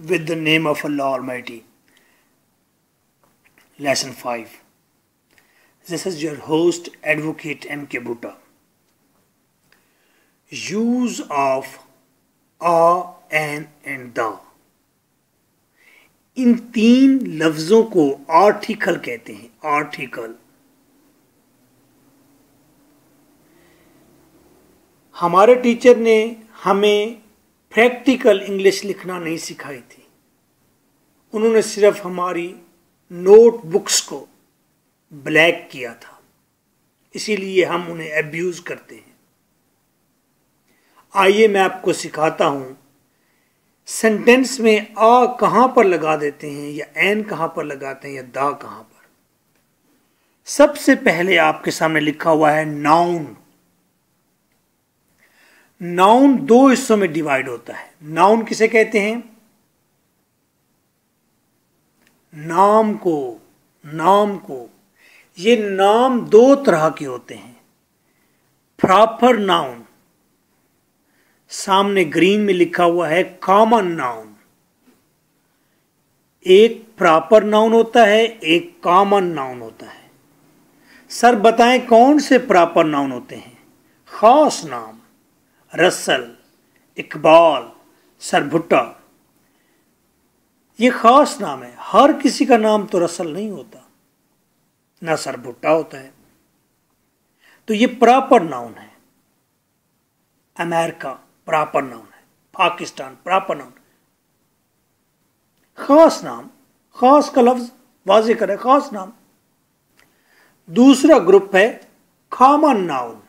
with the name of Allah Almighty. Lesson 5. This is your host, Advocate M.K. Bhutta. Use of a, an and the. इन तीन लफ्जों को article कहते हैं. Article. हमारे teacher ने हमें practical English लिखना नहीं सिखाई थी. उन्होंने सिर्फ हमारी नोटबुक्स को ब्लैक किया था. इसीलिए हम उन्हें अब्यूज करते हैं. आइए मैं आपको सिखाता हूं सेंटेंस में आ कहां पर लगा देते हैं, या एन कहां पर लगाते हैं, या दा कहां पर. सबसे पहले आपके सामने लिखा हुआ है नाउन. नाउन दो हिस्सों में डिवाइड होता है. नाउन किसे कहते हैं? नाम को. नाम को. ये नाम दो तरह के होते हैं. प्रॉपर नाउन, सामने ग्रीन में लिखा हुआ है कॉमन नाउन. एक प्रॉपर नाउन होता है, एक कॉमन नाउन होता है. सर बताएं कौन से प्रॉपर नाउन होते हैं? खास नाम, रसल, इकबाल, सर भुट्टा, ये खास नाम है. हर किसी का नाम तो रसल नहीं होता, ना सर भुट्टा होता है. तो ये प्रॉपर नाउन है. अमेरिका प्रॉपर नाउन है. Pakistan proper noun. खास नाम, खास का लफ्ज वाज़ेह करे, खास नाम. दूसरा ग्रुप है कॉमन नाउन,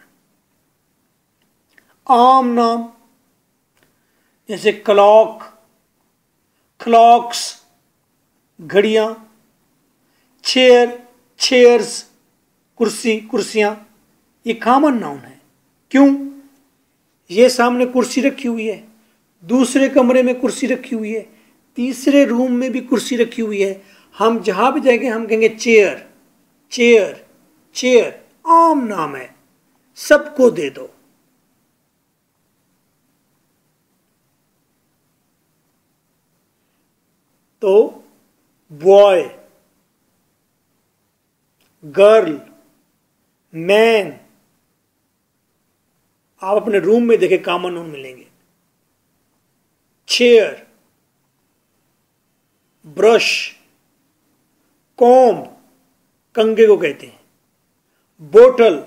आम नाम, जैसे क्लॉक, क्लॉक्स घड़ियां, चेयर, चेयर्स कुर्सी, कुर्सियां. ये कॉमन नाउन है. क्यों? ये सामने कुर्सी रखी हुई है, दूसरे कमरे में कुर्सी रखी हुई है, तीसरे रूम में भी कुर्सी रखी हुई है. हम जहां भी जाएंगे हम कहेंगे चेयर, चेयर, चेयर. आम नाम है, सबको दे दो. तो बॉय, गर्ल, मैन. आप अपने रूम में देखें कॉमन नाउन मिलेंगे. चेयर, ब्रश, कॉम्ब, कंघे को कहते हैं, बोतल,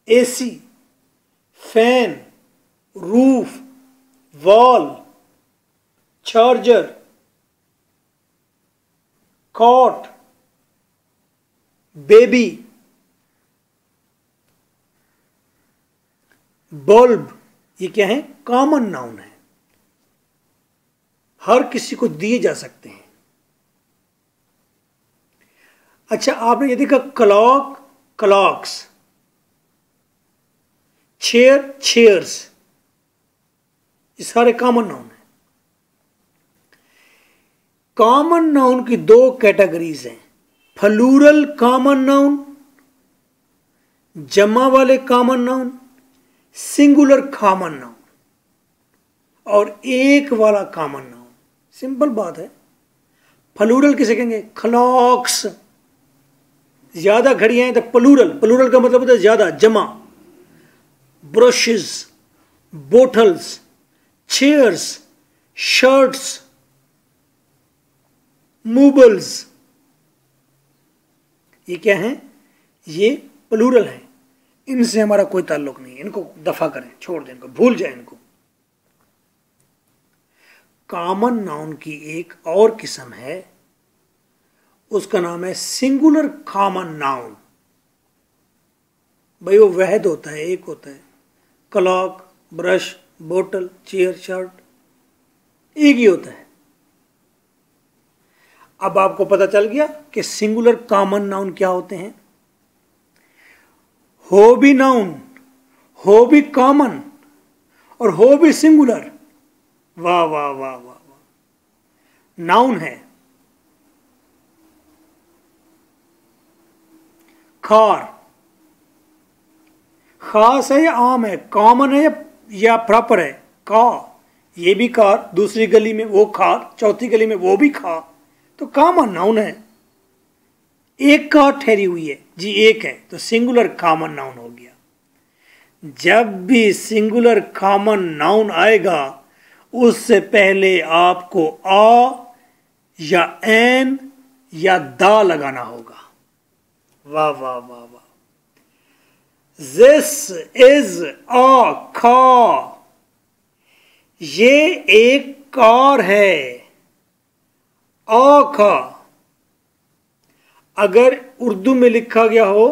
AC, fan, roof, wall, charger, cot, baby, bulb. ये क्या है? कॉमन नाउन है, हर किसी को दिए जा सकते हैं. अच्छा, आपने ये देखा क्लॉक, क्लॉक्स, चेयर, चेयर्स. ये सारे कॉमन नाउन है. कॉमन नाउन की दो कैटेगरीज हैं. प्लूरल कॉमन नाउन, जमा वाले common noun, singular common noun, और एक वाला कॉमन नाउन. सिंपल बात है. प्लूरल किसे कहेंगे? क्लॉक्स. ज्यादा घड़ियां हैं तो प्लूरल. प्लूरल का मतलब होता है ज्यादा, जमा. ब्रशेस, बोटल्स, चेयर्स, शर्ट्स, मूबल्स. ये क्या है? ये प्लूरल है. इनसे हमारा कोई ताल्लुक नहीं है. इनको दफा करें, छोड़ दें, इनको भूल जाए. इनको. कॉमन नाउन की एक और किस्म है, उसका नाम है सिंगुलर कॉमन नाउन. भाई वो वहद होता है, एक होता है. क्लॉक, ब्रश, बोतल, चेयर, शर्ट, एक ही होता है. अब आपको पता चल गया कि सिंगुलर कॉमन नाउन क्या होते हैं. हो भी नाउन, हो भी कॉमन, और हो भी सिंगुलर. वाह वाह वाह वाह वाह. नाउन है कार. खास है या आम है? कॉमन है या प्रॉपर है? का. ये भी कार, दूसरी गली में वो कार, चौथी गली में वो भी कार, तो कॉमन नाउन है। एक कार ठहरी हुई है जी, एक है, तो सिंगुलर कॉमन नाउन हो गया। जब भी सिंगुलर कॉमन नाउन आएगा उससे पहले आपको आ या एन या दा लगाना होगा। वाह वाह वाह वाह। दिस इज अ कार, ये एक कार है। आ का अगर उर्दू में लिखा गया हो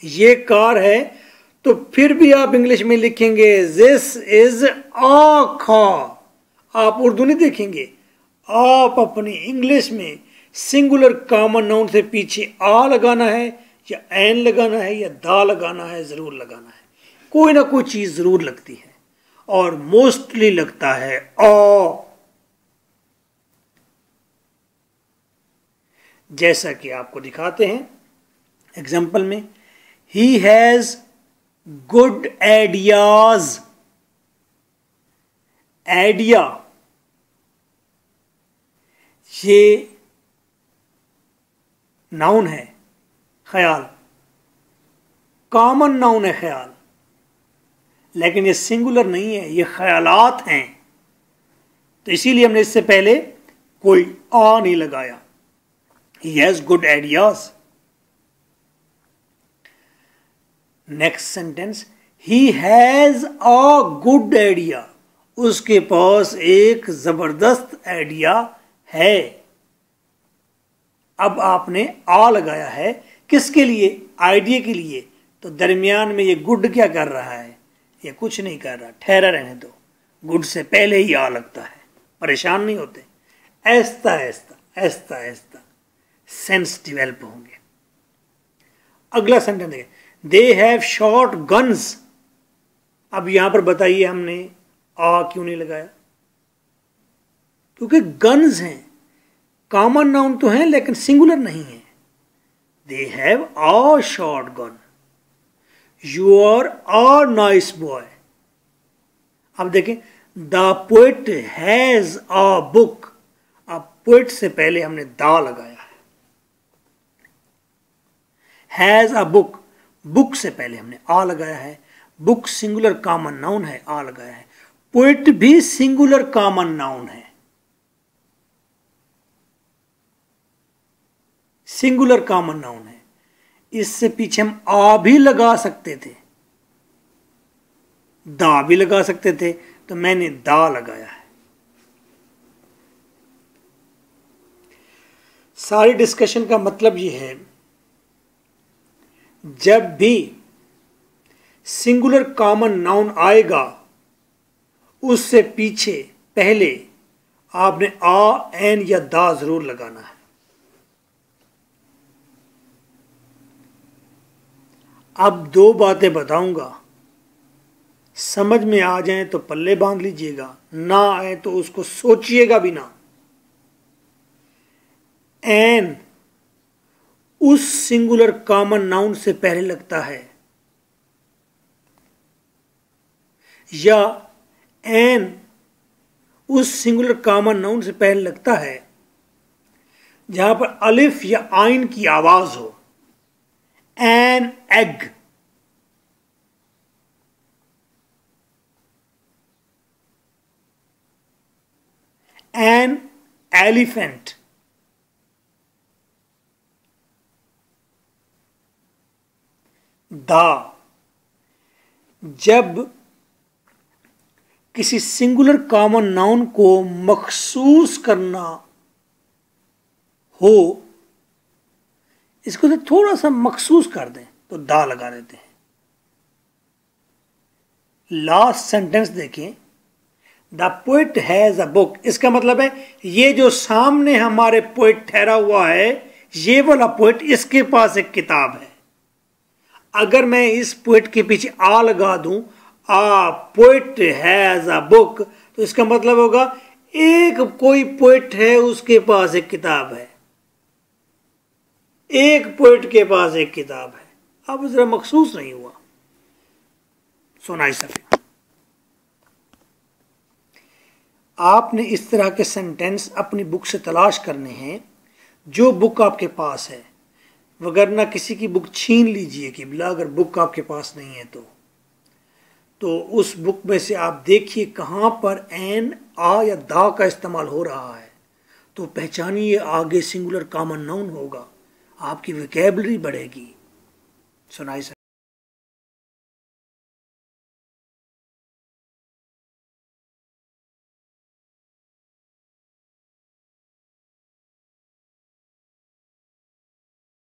ये कार है, तो फिर भी आप इंग्लिश में लिखेंगे दिस इज आ कार। आप उर्दू नहीं देखेंगे, आप अपनी इंग्लिश में सिंगुलर कॉमन नाउन से पीछे आ लगाना है या एन लगाना है या दा लगाना है, जरूर लगाना है। कोई ना कोई चीज जरूर लगती है और मोस्टली लगता है आ। जैसा कि आपको दिखाते हैं एग्जाम्पल में, he has good ideas. Idea ये नाउन है, ख्याल, कॉमन नाउन है ख्याल, लेकिन ये सिंगुलर नहीं है, ये ख्यालात हैं। तो इसीलिए हमने इससे पहले कोई आ नहीं लगाया। He has good ideas. Next sentence, he has a good idea. उसके पास एक जबरदस्त आइडिया है। अब आपने आ लगाया है किसके लिए? आइडिया के लिए। तो दरमियान में ये गुड क्या कर रहा है? ये कुछ नहीं कर रहा, ठहरा रहने दो। गुड से पहले ही आ लगता है, परेशान नहीं होते। ऐसा ऐसा ऐसा ऐसा सेंस डिवेल्प होंगे। अगला सेंटेंस है, दे हैव शॉर्ट गन्स। अब यहां पर बताइए हमने आ क्यों नहीं लगाया? क्योंकि गन्स हैं, कॉमन नाउन तो है लेकिन सिंगुलर नहीं है। They have a short gun, you are a nice boy. अब देखें, the poet has a book. अब पोएट से पहले हमने दा लगाया है। हैज अ बुक, बुक से पहले हमने आ लगाया है। बुक सिंगुलर कॉमन नाउन है, आ लगाया है। पोएट भी सिंगुलर कॉमन नाउन है, सिंगुलर कॉमन नाउन है। इससे पीछे हम आ भी लगा सकते थे, दा भी लगा सकते थे, तो मैंने दा लगाया है। सारी डिस्कशन का मतलब यह है, जब भी सिंगुलर कॉमन नाउन आएगा उससे पीछे पहले आपने आ, एन या दा जरूर लगाना है। अब दो बातें बताऊंगा, समझ में आ जाए तो पल्ले बांध लीजिएगा, ना आए तो उसको सोचिएगा भी ना। एन उस सिंगुलर कॉमन नाउन से पहले लगता है, या एन उस सिंगुलर कॉमन नाउन से पहले लगता है जहां पर अलिफ या आइन की आवाज हो। एन एग, एन एलिफेंट, दा। जब किसी सिंगुलर कॉमन नाउन को मखसूस करना हो, इसको तो थोड़ा सा मखसूस कर दें तो दा लगा देते हैं। लास्ट सेंटेंस देखें, the poet has a book. इसका मतलब है ये जो सामने हमारे पोएट ठहरा हुआ है, ये वाला पोएट, इसके पास एक किताब है। अगर मैं इस पोएट के पीछे आ लगा दूं, आ पोएट हैज अ बुक, तो इसका मतलब होगा एक कोई पोएट है, उसके पास एक किताब है। एक पोएट के पास एक किताब है। अब जरा मखसूस नहीं हुआ, सुनाई सके। आपने इस तरह के सेंटेंस अपनी बुक से तलाश करने हैं जो बुक आपके पास है, वगरना किसी की बुक छीन लीजिए कि बिला अगर बुक आपके पास नहीं है तो उस बुक में से आप देखिए कहाँ पर एन, आ या दा का इस्तेमाल हो रहा है, तो पहचानिए, आगे सिंगुलर कॉमन नाउन होगा, आपकी वोकैबुलरी बढ़ेगी। सुनाई